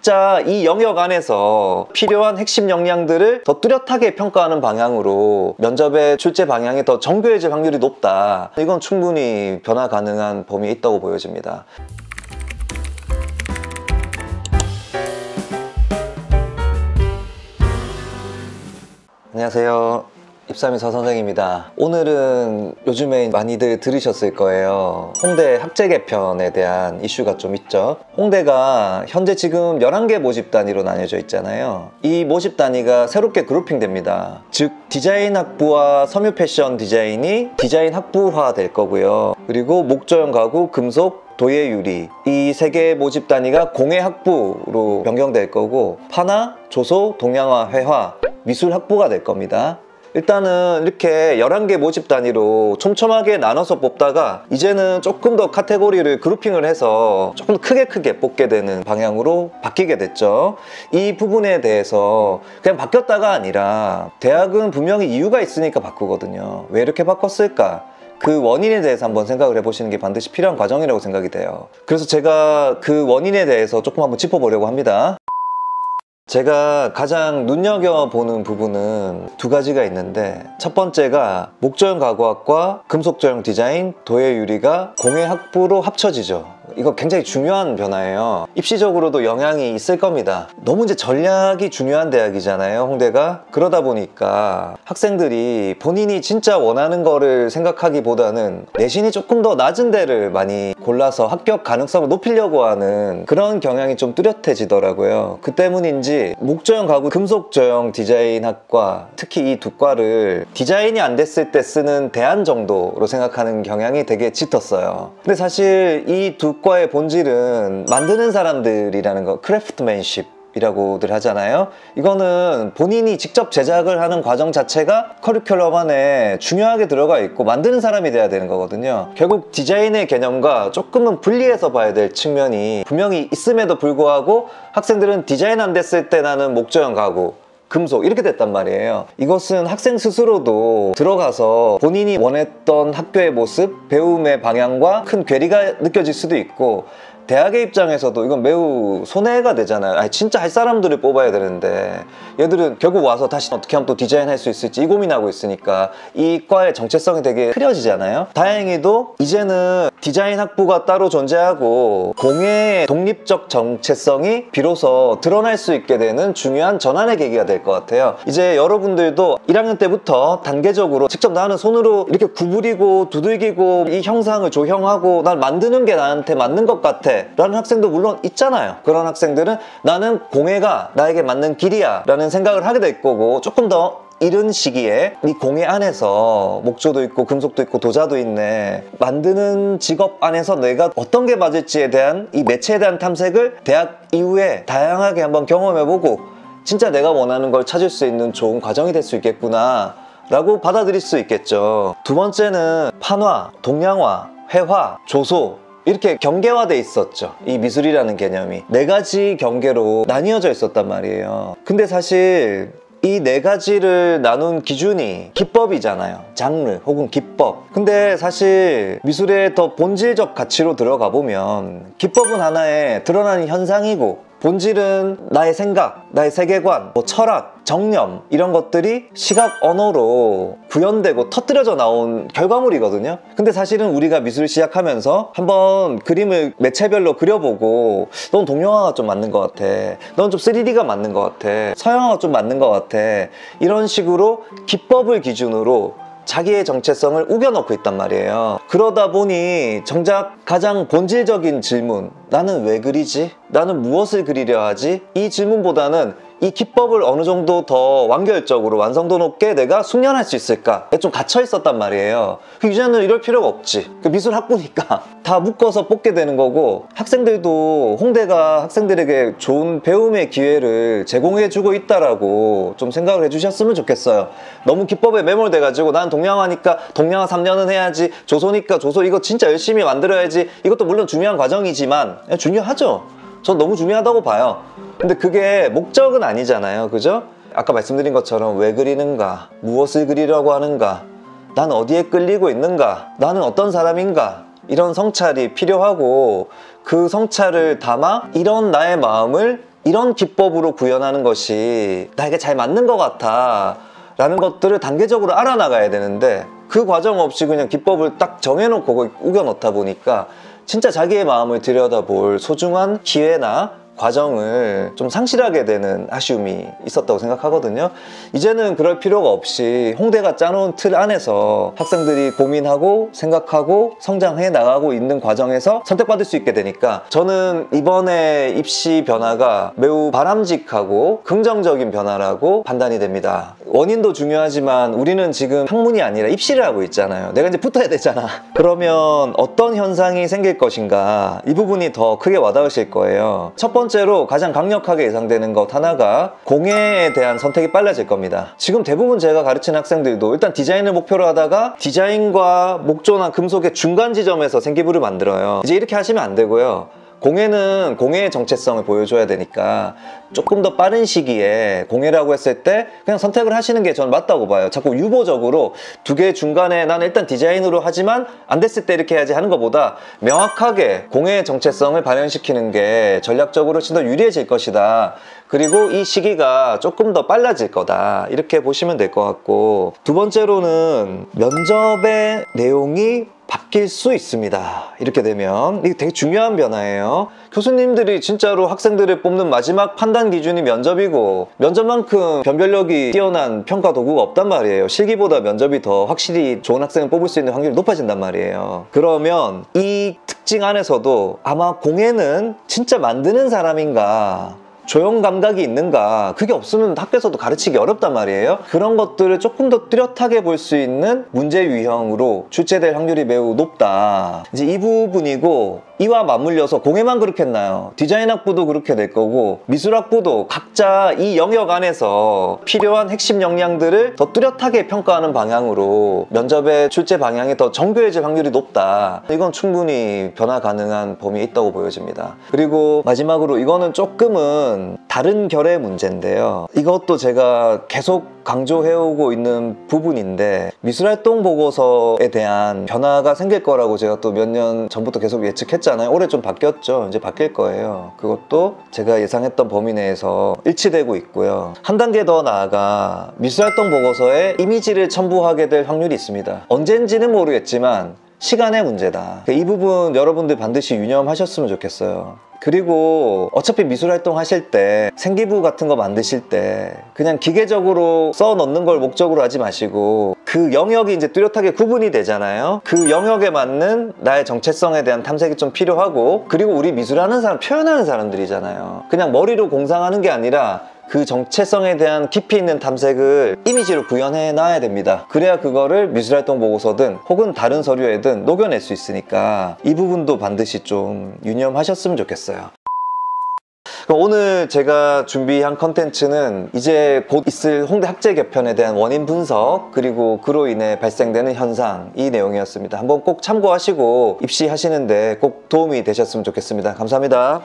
각자 이 영역 안에서 필요한 핵심 역량들을 더 뚜렷하게 평가하는 방향으로 면접의 출제 방향이 더 정교해질 확률이 높다. 이건 충분히 변화 가능한 범위에 있다고 보여집니다. 안녕하세요. 입사민 서선생입니다. 오늘은 요즘에 많이들 들으셨을 거예요. 홍대 학제 개편에 대한 이슈가 좀 있죠. 홍대가 현재 지금 11개 모집 단위로 나뉘어져 있잖아요. 이 모집 단위가 새롭게 그룹핑 됩니다. 즉 디자인 학부와 섬유 패션 디자인이 디자인 학부화 될 거고요. 그리고 목조형 가구, 금속, 도예 유리 이 세 개의 모집 단위가 공예 학부로 변경될 거고, 파나, 조소, 동양화, 회화, 미술 학부가 될 겁니다. 일단은 이렇게 11개 모집 단위로 촘촘하게 나눠서 뽑다가 이제는 조금 더 카테고리를 그룹핑을 해서 조금 크게 뽑게 되는 방향으로 바뀌게 됐죠. 이 부분에 대해서 그냥 바뀌었다가 아니라 대학은 분명히 이유가 있으니까 바꾸거든요. 왜 이렇게 바꿨을까? 그 원인에 대해서 한번 생각을 해보시는 게 반드시 필요한 과정이라고 생각이 돼요. 그래서 제가 그 원인에 대해서 조금 한번 짚어보려고 합니다. 제가 가장 눈여겨보는 부분은 두 가지가 있는데, 첫 번째가 목조형 가구학과 금속조형 디자인, 도예 유리가 공예 학부로 합쳐지죠. 이거 굉장히 중요한 변화예요. 입시적으로도 영향이 있을 겁니다. 너무 이제 전략이 중요한 대학이잖아요, 홍대가. 그러다 보니까 학생들이 본인이 진짜 원하는 거를 생각하기보다는 내신이 조금 더 낮은 데를 많이 골라서 합격 가능성을 높이려고 하는 그런 경향이 좀 뚜렷해지더라고요. 그 때문인지 목조형 가구, 금속조형 디자인학과, 특히 이 두 과를 디자인이 안 됐을 때 쓰는 대안 정도로 생각하는 경향이 되게 짙었어요. 근데 사실 이 두 과의 본질은 만드는 사람들이라는 거, 크래프트맨십 이라고들 하잖아요. 이거는 본인이 직접 제작을 하는 과정 자체가 커리큘럼 안에 중요하게 들어가 있고 만드는 사람이 돼야 되는 거거든요. 결국 디자인의 개념과 조금은 분리해서 봐야 될 측면이 분명히 있음에도 불구하고 학생들은 디자인 안 됐을 때 나는 목조형 가구, 금속 이렇게 됐단 말이에요. 이것은 학생 스스로도 들어가서 본인이 원했던 학교의 모습, 배움의 방향과 큰 괴리가 느껴질 수도 있고, 대학의 입장에서도 이건 매우 손해가 되잖아요. 아니, 진짜 할 사람들을 뽑아야 되는데 얘들은 결국 와서 다시 어떻게 하면 또 디자인할 수 있을지 이 고민하고 있으니까 이 과의 정체성이 되게 흐려지잖아요. 다행히도 이제는 디자인 학부가 따로 존재하고 공예의 독립적 정체성이 비로소 드러날 수 있게 되는 중요한 전환의 계기가 될 것 같아요. 이제 여러분들도 1학년 때부터 단계적으로 직접 나는 손으로 이렇게 구부리고 두들기고 이 형상을 조형하고 난 만드는 게 나한테 맞는 것 같아 라는 학생도 물론 있잖아요. 그런 학생들은 나는 공예가 나에게 맞는 길이야 라는 생각을 하게 될 거고, 조금 더 이른 시기에 이 공예 안에서 목조도 있고 금속도 있고 도자도 있네, 만드는 직업 안에서 내가 어떤 게 맞을지에 대한 이 매체에 대한 탐색을 대학 이후에 다양하게 한번 경험해보고 진짜 내가 원하는 걸 찾을 수 있는 좋은 과정이 될 수 있겠구나 라고 받아들일 수 있겠죠. 두 번째는 판화, 동양화, 회화, 조소 이렇게 경계화돼 있었죠. 이 미술이라는 개념이 4가지 경계로 나뉘어져 있었단 말이에요. 근데 사실 이 4가지를 나눈 기준이 기법이잖아요. 장르 혹은 기법. 근데 사실 미술의 더 본질적 가치로 들어가 보면 기법은 하나의 드러나는 현상이고, 본질은 나의 생각, 나의 세계관, 철학, 정념 이런 것들이 시각 언어로 구현되고 터뜨려져 나온 결과물이거든요. 근데 사실은 우리가 미술을 시작하면서 한번 그림을 매체별로 그려보고 넌 동양화가 좀 맞는 것 같아, 넌 좀 3D가 맞는 것 같아, 서양화가 좀 맞는 것 같아, 이런 식으로 기법을 기준으로 자기의 정체성을 우겨넣고 있단 말이에요. 그러다 보니 정작 가장 본질적인 질문, 나는 왜 그리지? 나는 무엇을 그리려 하지? 이 질문보다는 이 기법을 어느 정도 더 완결적으로 완성도 높게 내가 숙련할 수 있을까? 좀 갇혀 있었단 말이에요. 이제는 이럴 필요가 없지. 미술 학부니까 다 묶어서 뽑게 되는 거고, 학생들도 홍대가 학생들에게 좋은 배움의 기회를 제공해주고 있다라고 좀 생각을 해주셨으면 좋겠어요. 너무 기법에 매몰돼가지고 난 동양화니까 동양화 3년은 해야지, 조소니까 조소 이거 진짜 열심히 만들어야지, 이것도 물론 중요한 과정이지만 중요하죠. 전 너무 중요하다고 봐요. 근데 그게 목적은 아니잖아요. 그죠? 아까 말씀드린 것처럼 왜 그리는가, 무엇을 그리려고 하는가, 난 어디에 끌리고 있는가, 나는 어떤 사람인가, 이런 성찰이 필요하고, 그 성찰을 담아 이런 나의 마음을 이런 기법으로 구현하는 것이 나에게 잘 맞는 것 같아 라는 것들을 단계적으로 알아나가야 되는데, 그 과정 없이 그냥 기법을 딱 정해놓고 거기 우겨 넣다 보니까 진짜 자기의 마음을 들여다볼 소중한 기회나 과정을 좀 상실하게 되는 아쉬움이 있었다고 생각하거든요. 이제는 그럴 필요가 없이 홍대가 짜놓은 틀 안에서 학생들이 고민하고 생각하고 성장해 나가고 있는 과정에서 선택받을 수 있게 되니까, 저는 이번에 입시 변화가 매우 바람직하고 긍정적인 변화라고 판단이 됩니다. 원인도 중요하지만 우리는 지금 학문이 아니라 입시를 하고 있잖아요. 내가 이제 붙어야 되잖아. 그러면 어떤 현상이 생길 것인가, 이 부분이 더 크게 와닿으실 거예요. 첫 번째로 가장 강력하게 예상되는 것 하나가 공예에 대한 선택이 빨라질 겁니다. 지금 대부분 제가 가르치는 학생들도 일단 디자인을 목표로 하다가 디자인과 목조나 금속의 중간 지점에서 생기부를 만들어요. 이제 이렇게 하시면 안 되고요. 공예는 공예의 정체성을 보여줘야 되니까 조금 더 빠른 시기에 공예라고 했을 때 그냥 선택을 하시는 게 저는 맞다고 봐요. 자꾸 유보적으로 두 개 중간에 나는 일단 디자인으로 하지만 안 됐을 때 이렇게 해야지 하는 것보다 명확하게 공예의 정체성을 발현시키는 게 전략적으로 훨씬 더 유리해질 것이다. 그리고 이 시기가 조금 더 빨라질 거다, 이렇게 보시면 될 것 같고, 두 번째로는 면접의 내용이 바뀔 수 있습니다. 이렇게 되면 이게 되게 중요한 변화예요. 교수님들이 진짜로 학생들을 뽑는 마지막 판단 기준이 면접이고, 면접만큼 변별력이 뛰어난 평가 도구가 없단 말이에요. 실기보다 면접이 더 확실히 좋은 학생을 뽑을 수 있는 확률이 높아진단 말이에요. 그러면 이 특징 안에서도 아마 공예는 진짜 만드는 사람인가, 조형 감각이 있는가, 그게 없으면 학교에서도 가르치기 어렵단 말이에요. 그런 것들을 조금 더 뚜렷하게 볼 수 있는 문제 유형으로 출제될 확률이 매우 높다. 이제 이 부분이고, 이와 맞물려서 공예만 그렇겠나요? 디자인학부도 그렇게 될 거고, 미술학부도 각자 이 영역 안에서 필요한 핵심 역량들을 더 뚜렷하게 평가하는 방향으로 면접의 출제 방향이 더 정교해질 확률이 높다. 이건 충분히 변화 가능한 범위에 있다고 보여집니다. 그리고 마지막으로, 이거는 조금은 다른 결의 문제인데요. 이것도 제가 계속 강조해오고 있는 부분인데, 미술활동 보고서에 대한 변화가 생길 거라고 제가 또 몇 년 전부터 계속 예측했잖아요. 올해 좀 바뀌었죠. 이제 바뀔 거예요. 그것도 제가 예상했던 범위 내에서 일치되고 있고요. 한 단계 더 나아가 미술활동 보고서에 이미지를 첨부하게 될 확률이 있습니다. 언젠지는 모르겠지만 시간의 문제다. 이 부분 여러분들 반드시 유념하셨으면 좋겠어요. 그리고 어차피 미술활동 하실 때 생기부 같은 거 만드실 때 그냥 기계적으로 써 넣는 걸 목적으로 하지 마시고, 그 영역이 이제 뚜렷하게 구분이 되잖아요. 그 영역에 맞는 나의 정체성에 대한 탐색이 좀 필요하고, 그리고 우리 미술하는 사람, 표현하는 사람들이잖아요. 그냥 머리로 공상하는 게 아니라 그 정체성에 대한 깊이 있는 탐색을 이미지로 구현해 놔야 됩니다. 그래야 그거를 미술활동 보고서든 혹은 다른 서류에든 녹여낼 수 있으니까 이 부분도 반드시 좀 유념하셨으면 좋겠어요. 오늘 제가 준비한 컨텐츠는 이제 곧 있을 홍대 학제 개편에 대한 원인 분석, 그리고 그로 인해 발생되는 현상, 이 내용이었습니다. 한번 꼭 참고하시고 입시하시는데 꼭 도움이 되셨으면 좋겠습니다. 감사합니다.